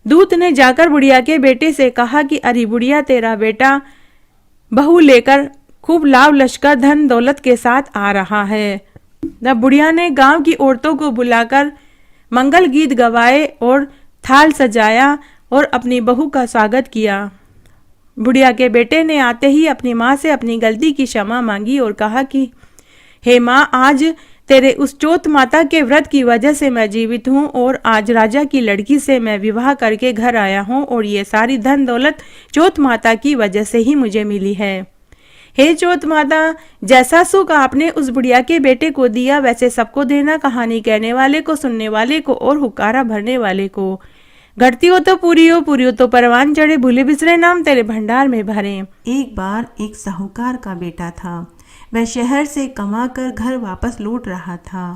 B: दूत ने जाकर बुढ़िया के बेटे से कहा कि अरे बुढ़िया, तेरा बेटा बहू लेकर खूब लाव लश्कर, धन दौलत के साथ आ रहा है। तब बुढ़िया ने गांव की औरतों को बुलाकर मंगल गीत गवाए और थाल सजाया और अपनी बहू का स्वागत किया। बुढ़िया के बेटे ने आते ही अपनी माँ से अपनी गलती की क्षमा मांगी और कहा कि हे माँ, आज तेरे उस चौथ माता के व्रत की वजह से मैं जीवित हूँ और आज राजा की लड़की से मैं विवाह करके घर आया हूँ और ये सारी धन दौलत चौथ माता की वजह से ही मुझे मिली है। हे चौथ माता, जैसा सुख आपने उस बुढ़िया के बेटे को दिया वैसे सबको देना, कहानी कहने वाले को, सुनने वाले को और हुक्कारा भरने वाले को। घटती हो तो पूरी हो, पूरी हो तो परवान चढ़े, भूले बिसरे नाम तेरे भंडार में भरे।
C: एक बार एक साहूकार का बेटा था। वह शहर से कमाकर घर वापस लौट रहा था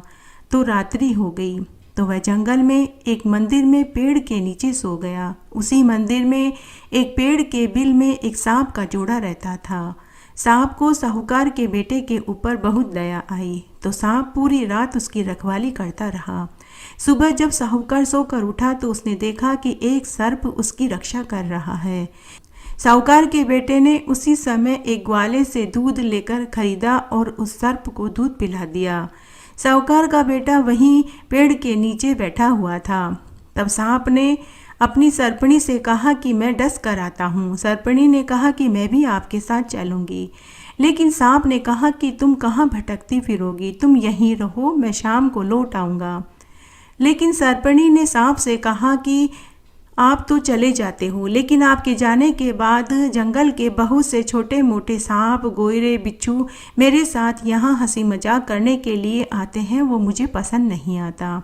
C: तो रात्रि हो गई। तो वह जंगल में एक मंदिर में पेड़ के नीचे सो गया। उसी मंदिर में एक पेड़ के बिल में एक सांप का जोड़ा रहता था। सांप को साहूकार के बेटे के ऊपर बहुत दया आई तो सांप पूरी रात उसकी रखवाली करता रहा। सुबह जब साहूकार सोकर उठा तो उसने देखा कि एक सर्प उसकी रक्षा कर रहा है। साहूकार के बेटे ने उसी समय एक ग्वाले से दूध लेकर खरीदा और उस सर्प को दूध पिला दिया। साहूकार का बेटा वहीं पेड़ के नीचे बैठा हुआ था। तब सांप ने अपनी सर्पणी से कहा कि मैं डस कर आता हूँ। सर्पणी ने कहा कि मैं भी आपके साथ चलूँगी। लेकिन सांप ने कहा कि तुम कहाँ भटकती फिरोगी, तुम यहीं रहो, मैं शाम को लौट आऊँगा। लेकिन सर्पणी ने सांप से कहा कि आप तो चले जाते हो, लेकिन आपके जाने के बाद जंगल के बहुत से छोटे मोटे सांप, गोयरे, बिच्छू मेरे साथ यहाँ हंसी मजाक करने के लिए आते हैं, वो मुझे पसंद नहीं आता,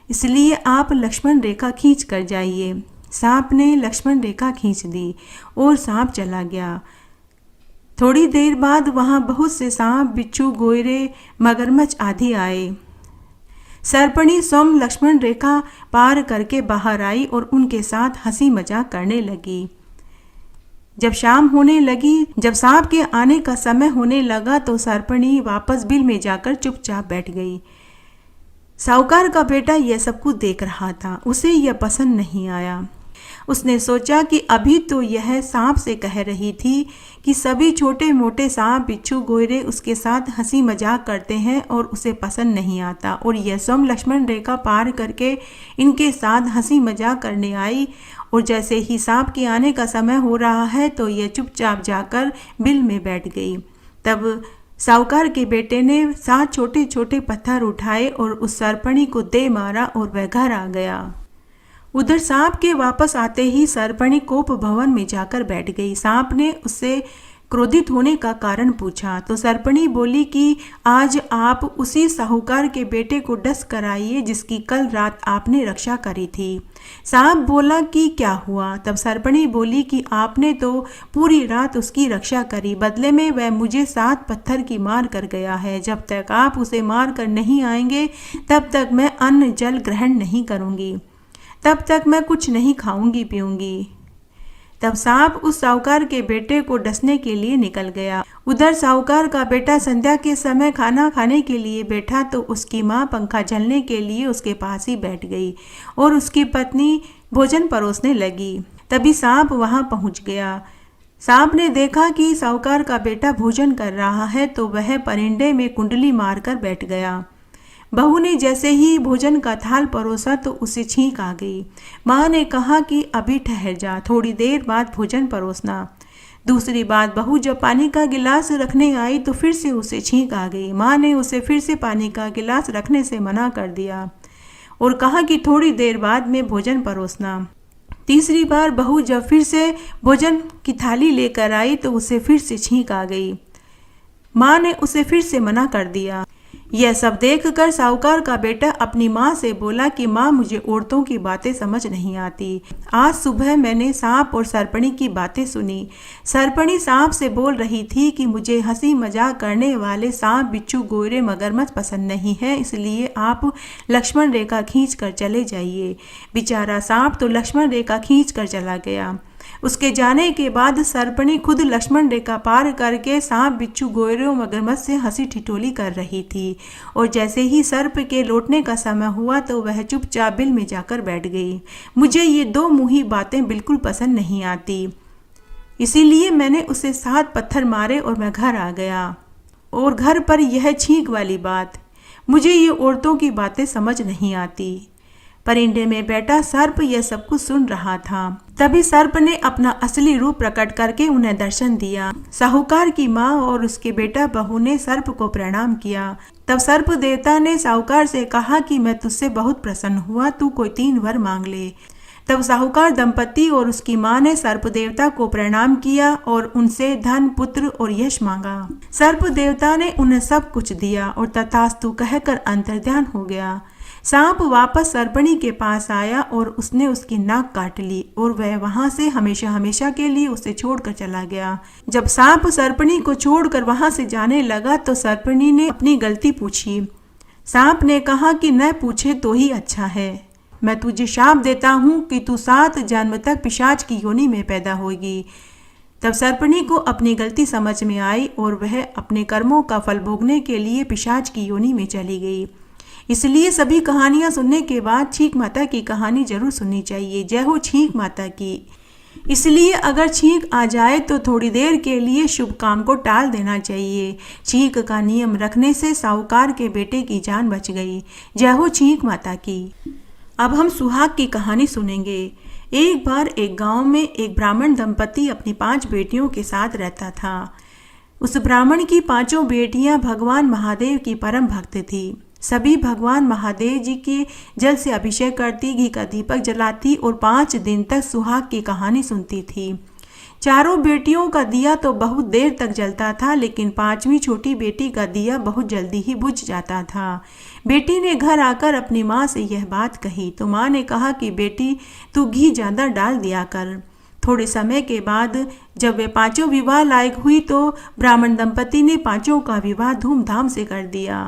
C: इसलिए आप लक्ष्मण रेखा खींच कर जाइए। सांप ने लक्ष्मण रेखा खींच दी और सांप चला गया। थोड़ी देर बाद वहां बहुत से सांप, बिच्छू, गोयरे, मगरमच्छ आदि आए। सर्पणी स्वयं लक्ष्मण रेखा पार करके बाहर आई और उनके साथ हंसी मजाक करने लगी। जब शाम होने लगी, जब सांप के आने का समय होने लगा तो सर्पणी वापस बिल में जाकर चुपचाप बैठ गई। साहूकार का बेटा यह सब कुछ देख रहा था। उसे यह पसंद नहीं आया। उसने सोचा कि अभी तो यह सांप से कह रही थी कि सभी छोटे मोटे सांप, बिच्छू, गोयरे उसके साथ हंसी मजाक करते हैं और उसे पसंद नहीं आता, और यह स्वयं लक्ष्मण रेखा पार करके इनके साथ हंसी मजाक करने आई। और जैसे ही सांप के आने का समय हो रहा है तो यह चुपचाप जाकर बिल में बैठ गई। तब साहूकार के बेटे ने 7 छोटे छोटे पत्थर उठाए और उस सर्पणी को दे मारा और वह घर आ गया। उधर सांप के वापस आते ही सर्पणी कोप भवन में जाकर बैठ गई। सांप ने उससे क्रोधित होने का कारण पूछा तो सर्पणी बोली कि आज आप उसी साहूकार के बेटे को डस कराइए जिसकी कल रात आपने रक्षा करी थी। सांप बोला कि क्या हुआ? तब सर्पणी बोली कि आपने तो पूरी रात उसकी रक्षा करी, बदले में वह मुझे 7 पत्थर की मार कर गया है। जब तक आप उसे मार कर नहीं आएंगे तब तक मैं अन्न जल ग्रहण नहीं करूंगी, तब तक मैं कुछ नहीं खाऊंगी पीऊंगी। तब सांप उस साहूकार के बेटे को डसने के लिए निकल गया। उधर साहूकार का बेटा संध्या के समय खाना खाने के लिए बैठा तो उसकी माँ पंखा झलने के लिए उसके पास ही बैठ गई और उसकी पत्नी भोजन परोसने लगी। तभी सांप वहां पहुंच गया। सांप ने देखा कि साहूकार का बेटा भोजन कर रहा है तो वह परिंदे में कुंडली मारकर बैठ गया। बहू ने जैसे ही भोजन का थाल परोसा तो उसे छींक आ गई। माँ ने कहा कि अभी ठहर जा, थोड़ी देर बाद भोजन परोसना। दूसरी बात, बहू जब पानी का गिलास रखने आई तो फिर से उसे छींक आ गई। माँ ने उसे फिर से पानी का गिलास रखने से मना कर दिया और कहा कि थोड़ी देर बाद में भोजन परोसना। तीसरी बार बहू जब फिर से भोजन की थाली लेकर आई तो उसे फिर से छींक आ गई। माँ ने उसे फिर से मना कर दिया। यह सब देखकर साहूकार का बेटा अपनी माँ से बोला कि माँ, मुझे औरतों की बातें समझ नहीं आती। आज सुबह मैंने सांप और सर्पणी की बातें सुनी। सर्पणी सांप से बोल रही थी कि मुझे हंसी मजाक करने वाले सांप, बिच्छू, गोयरे, मगरमच्छ पसंद नहीं है, इसलिए आप लक्ष्मण रेखा खींच कर चले जाइए। बेचारा सांप तो लक्ष्मण रेखा खींच कर चला गया। उसके जाने के बाद सर्पणी खुद लक्ष्मण रेखा पार करके सांप, बिच्छू, गोयरे और मगरमच्छ से हंसी ठिठोली कर रही थी। और जैसे ही सर्प के लौटने का समय हुआ तो वह चुपचाप बिल में जाकर बैठ गई। मुझे ये 2 मुंही बातें बिल्कुल पसंद नहीं आती, इसीलिए मैंने उसे 7 पत्थर मारे और मैं घर आ गया। और घर पर यह छींक वाली बात, मुझे ये औरतों की बातें समझ नहीं आती। परिंदे में बैठा सर्प यह सब कुछ सुन रहा था। तभी सर्प ने अपना असली रूप प्रकट करके उन्हें दर्शन दिया। साहूकार की माँ और उसके बेटा बहू ने सर्प को प्रणाम किया। तब सर्प देवता ने साहूकार से कहा कि मैं तुझसे बहुत प्रसन्न हुआ, तू कोई 3 वर मांग ले। तब साहूकार दंपति और उसकी माँ ने सर्प देवता को प्रणाम किया और उनसे धन, पुत्र और यश मांगा। सर्प देवता ने उन्हें सब कुछ दिया और तथास्तु कहकर अंतर्ध्यान हो गया। सांप वापस सर्पणी के पास आया और उसने उसकी नाक काट ली और वह वहां से हमेशा हमेशा के लिए उसे छोड़कर चला गया। जब सांप सर्पणी को छोड़कर वहां से जाने लगा तो सर्पणी ने अपनी गलती पूछी। सांप ने कहा कि न पूछे तो ही अच्छा है, मैं तुझे शाप देता हूँ कि तू 7 जन्म तक पिशाच की योनि में पैदा होगी। तब सर्पणी को अपनी गलती समझ में आई और वह अपने कर्मों का फल भोगने के लिए पिशाच की योनि में चली गई। इसलिए सभी कहानियां सुनने के बाद छींक माता की कहानी जरूर सुननी चाहिए। जय हो छींक माता की। इसलिए अगर छींक आ जाए तो थोड़ी देर के लिए शुभ काम को टाल देना चाहिए। छींक का नियम रखने से साहूकार के बेटे की जान बच गई। जय हो छींक माता की। अब हम सुहाग की कहानी सुनेंगे। एक बार एक गांव में एक ब्राह्मण दंपति अपनी 5 बेटियों के साथ रहता था। उस ब्राह्मण की 5 बेटियां भगवान महादेव की परम भक्त थी। सभी भगवान महादेव जी के जल से अभिषेक करती, घी का दीपक जलाती और 5 दिन तक सुहाग की कहानी सुनती थी। चारों बेटियों का दिया तो बहुत देर तक जलता था, लेकिन पांचवी छोटी बेटी का दिया बहुत जल्दी ही बुझ जाता था। बेटी ने घर आकर अपनी माँ से यह बात कही तो माँ ने कहा कि बेटी तू घी ज़्यादा डाल दिया कर। थोड़े समय के बाद जब वे पांचों विवाह लायक हुई तो ब्राह्मण दंपति ने पांचों का विवाह धूमधाम से कर दिया।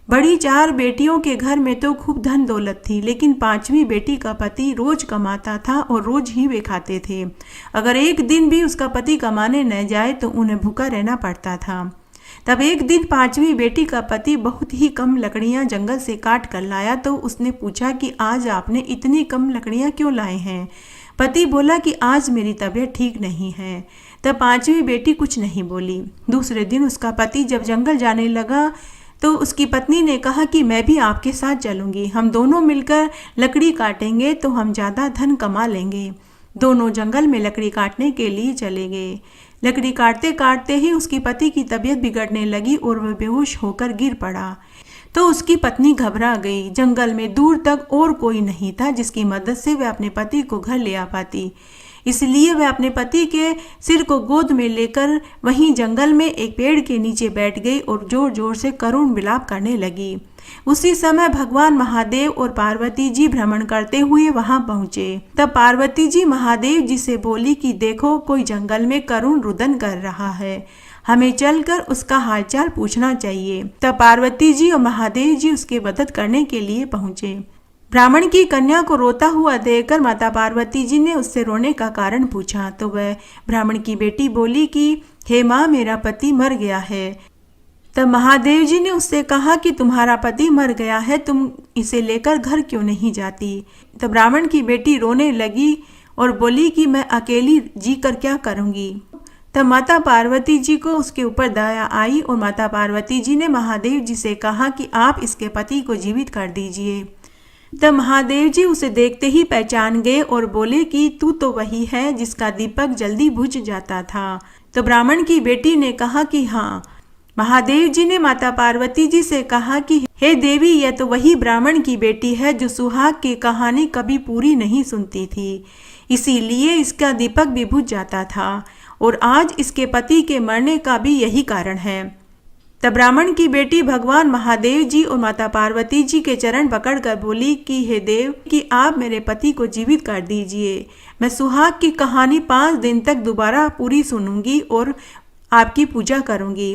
C: बड़ी चार बेटियों के घर में तो खूब धन दौलत थी, लेकिन पांचवी बेटी का पति रोज कमाता था और रोज ही वे खाते थे। अगर एक दिन भी उसका पति कमाने न जाए तो उन्हें भूखा रहना पड़ता था। तब एक दिन पांचवी बेटी का पति बहुत ही कम लकड़ियां जंगल से काट कर लाया तो उसने पूछा कि आज आपने इतनी कम लकड़ियां क्यों लाए हैं। पति बोला कि आज मेरी तबीयत ठीक नहीं है। तब पांचवी बेटी कुछ नहीं बोली। दूसरे दिन उसका पति जब जंगल जाने लगा तो उसकी पत्नी ने कहा कि मैं भी आपके साथ चलूंगी, हम दोनों मिलकर लकड़ी काटेंगे तो हम ज़्यादा धन कमा लेंगे। दोनों जंगल में लकड़ी काटने के लिए चले गए। लकड़ी काटते काटते ही उसकी पति की तबीयत बिगड़ने लगी और वह बेहोश होकर गिर पड़ा। तो उसकी पत्नी घबरा गई। जंगल में दूर तक और कोई नहीं था जिसकी मदद से वह अपने पति को घर ले आ पाती, इसलिए वह अपने पति के सिर को गोद में लेकर वहीं जंगल में एक पेड़ के नीचे बैठ गई और जोर जोर से करुण विलाप करने लगी। उसी समय भगवान महादेव और पार्वती जी भ्रमण करते हुए वहां पहुंचे। तब पार्वती जी महादेव जी से बोली कि देखो कोई जंगल में करुण रुदन कर रहा है, हमें चलकर उसका हालचाल पूछना चाहिए। तब पार्वती जी और महादेव जी उसकी मदद करने के लिए पहुंचे। ब्राह्मण की कन्या को रोता हुआ देखकर माता पार्वती जी ने उससे रोने का कारण पूछा तो वह ब्राह्मण की बेटी बोली कि हे माँ, मेरा पति मर गया है। तब महादेव जी ने उससे कहा कि तुम्हारा पति मर गया है, तुम इसे लेकर घर क्यों नहीं जाती। तब ब्राह्मण की बेटी रोने लगी और बोली कि मैं अकेली जी कर क्या करूँगी। तब माता पार्वती जी को उसके ऊपर दया आई और माता पार्वती जी ने महादेव जी से कहा कि आप इसके पति को जीवित कर दीजिए। तब महादेव जी उसे देखते ही पहचान गए और बोले कि तू तो वही है जिसका दीपक जल्दी बुझ जाता था। तो ब्राह्मण की बेटी ने कहा कि हाँ। महादेव जी ने माता पार्वती जी से कहा कि हे देवी, यह तो वही ब्राह्मण की बेटी है जो सुहाग की कहानी कभी पूरी नहीं सुनती थी, इसीलिए इसका दीपक भी बुझ जाता था और आज इसके पति के मरने का भी यही कारण है। तब ब्राह्मण की बेटी भगवान महादेव जी और माता पार्वती जी के चरण पकड़कर बोली कि हे देव कि आप मेरे पति को जीवित कर दीजिए। मैं सुहाग की कहानी 5 दिन तक दोबारा पूरी सुनूंगी और आपकी पूजा करूंगी।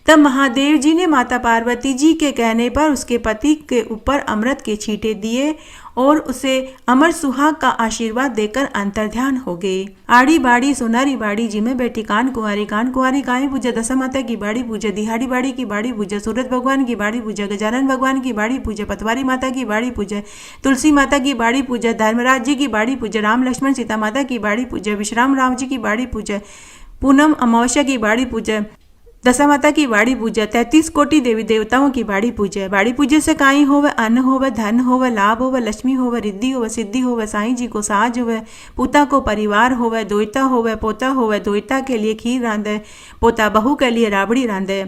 C: तब महादेव जी ने माता पार्वती जी के कहने पर उसके पति के ऊपर अमृत के छींटे दिए और उसे अमर सुहाग का आशीर्वाद देकर अंतर्ध्यान हो गए। आड़ी बाड़ी सोनारी बाड़ी जी में बैठी कान कुंवारी गाय पूजा, दशा माता की बाड़ी पूजा, दिहाड़ी बाड़ी की बाड़ी पूजा, सूरज भगवान की बाड़ी पूजा, गजानन भगवान की बाड़ी पूजा, पतवारी माता की बाड़ी पूजा, तुलसी माता की बाड़ी पूजा, धर्मराज जी की बाड़ी पूजा, राम लक्ष्मण सीता माता की बाड़ी पूजा, विश्राम राम जी की बाड़ी पूजा, पूनम अमावस्या की बाड़ी पूजा, दशा माता की बाड़ी पूजा, 33 कोटि देवी देवताओं की बाड़ी पूजा। बाड़ी पूजा से काई होवे, अन्न होवे, धन होवे, लाभ होवे, लक्ष्मी होवे, रिद्धि होवे, सिद्धि होवे, साईं जी को साज होवे, पुता को परिवार होवे, दोयता होवे, पोता होवे, दोयता के लिए खीर रांधे, पोता बहू के लिए राबड़ी रांधे।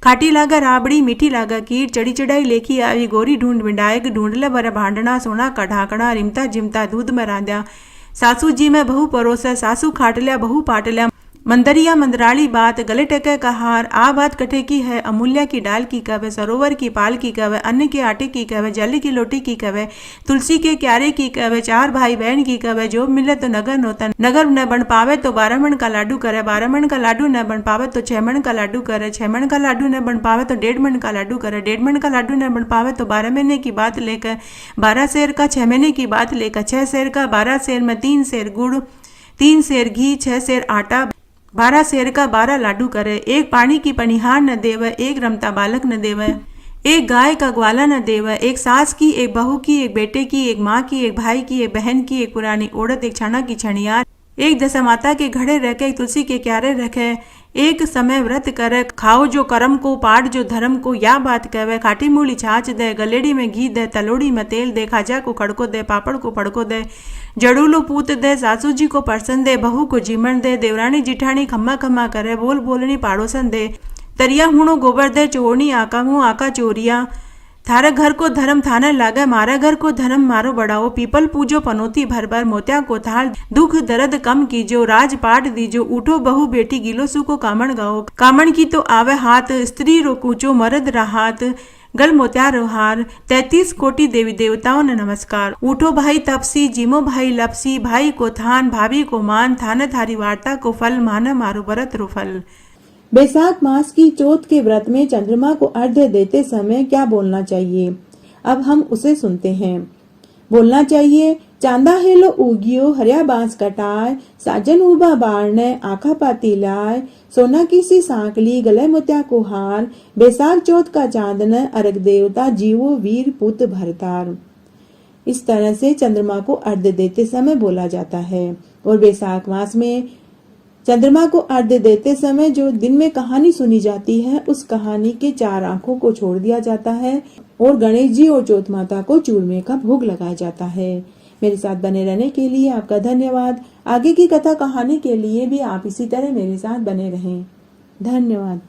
C: खाटी लागा राबड़ी, मीठी लागा खीर, चढ़ी चढ़ाई लेखी आई, गोरी ढूंढ विंडायक, ढूंढले बर भांडना, सोना का ढाकना, रिमता जिमता दूध में रांध्या, सासू जी में बहू परोसा, सासू खाटल्या बहू पाटल्या, मंदरिया मंदराली बात, गले टके का हार, आ बात कटे की है, अमूल्या की डाल की कवे, सरोवर की पाल की कवे, अन्न के आटे की कवे, जल की लोटी की कवे, तुलसी के क्यारे की कवे, 4 भाई बहन की कवे, जो मिले तो नगर नोता, नगर न बन पावे तो 12 मन का लाडू करे, 12 मन का लाडू न बन पावे तो 6 मन का लाडू करे, 6 मन का लाडू न बन पावे तो 1.5 मन का लाडू करे, 1.5 मन का लाडू न बन पावे तो 12 महीने की बात लेकर, 12 सेर का 6 महीने की बात लेकर, 6 सेर का 12 सेर में 3 सेर गुड़, 3 सेर घी, 6 सेर आटा, 12 सेर का 12 लाडू करे, एक पानी की पनिहार न देवे, एक रमता बालक न देवे, एक गाय का ग्वाला न देवे, एक सास की, एक बहू की, एक बेटे की, एक माँ की, एक भाई की, एक बहन की, एक पुरानी औरत, एक छाना की छनियार, एक दशा माता के घड़े रखे, एक तुलसी के क्यारे रखे, एक समय व्रत करे, खाओ जो कर्म को, पाठ जो धर्म को, या बात कहवे, खाटी मूली छाछ दे, गलेड़ी में घी दे, तलोड़ी में तेल दे, खाजा को खड़को दे, पापड़ को फड़को दे, जड़ूलो पूत दे, सासू जी को परसन दे, बहू को जीमण दे, देवरानी जिठानी खम्मा खम्मा करे, बोल बोलनी पाड़ोसन दे, तरिया हुणो गोबर दे, चोरनी आका मुँह आका चोरिया, थारा घर को धर्म थाना लागे, मारा घर को धर्म मारो बढ़ाओ। पीपल पूजो पनौती भर भर, मोत्या को थाल दुख दर्द कम कीजो। राजपाट दीजो, उठो बहू बेटी गिलो सुको कामण गाओ। कामण की तो आवे हाथ, स्त्री रो कूचो मर्द रहात। गल मोत्या रोहार, 33 कोटि देवी देवताओं ने नमस्कार। उठो भाई तपसी, जिमो भाई लपसी। भाई को थान, भाभी को मान, थान थारी वार्ता को फल। मान मारो व्रत रो फल।
A: बैसाख मास की चौथ के व्रत में चंद्रमा को अर्घ्य देते समय क्या बोलना चाहिए? अब हम उसे सुनते हैं। बोलना चाहिए, चांदा हेलो उगियो, हरिया बांस कटाए। साजन उबा बारने, आखा पाती लाए। सोना की सी सांकली, गले मोत्या को हार। बैसाख चौथ का चांदन, अर्घ देवता जीवो वीर पुत भरतार। इस तरह से चंद्रमा को अर्घ्य देते समय बोला जाता है। और बैसाख मास में चंद्रमा को अर्घ्य देते समय जो दिन में कहानी सुनी जाती है, उस कहानी के 4 आंखों को छोड़ दिया जाता है और गणेश जी और चौथ माता को चूरमे का भोग लगाया जाता है। मेरे साथ बने रहने के लिए आपका धन्यवाद। आगे की कथा कहानी के लिए भी आप इसी तरह मेरे साथ बने रहें। धन्यवाद।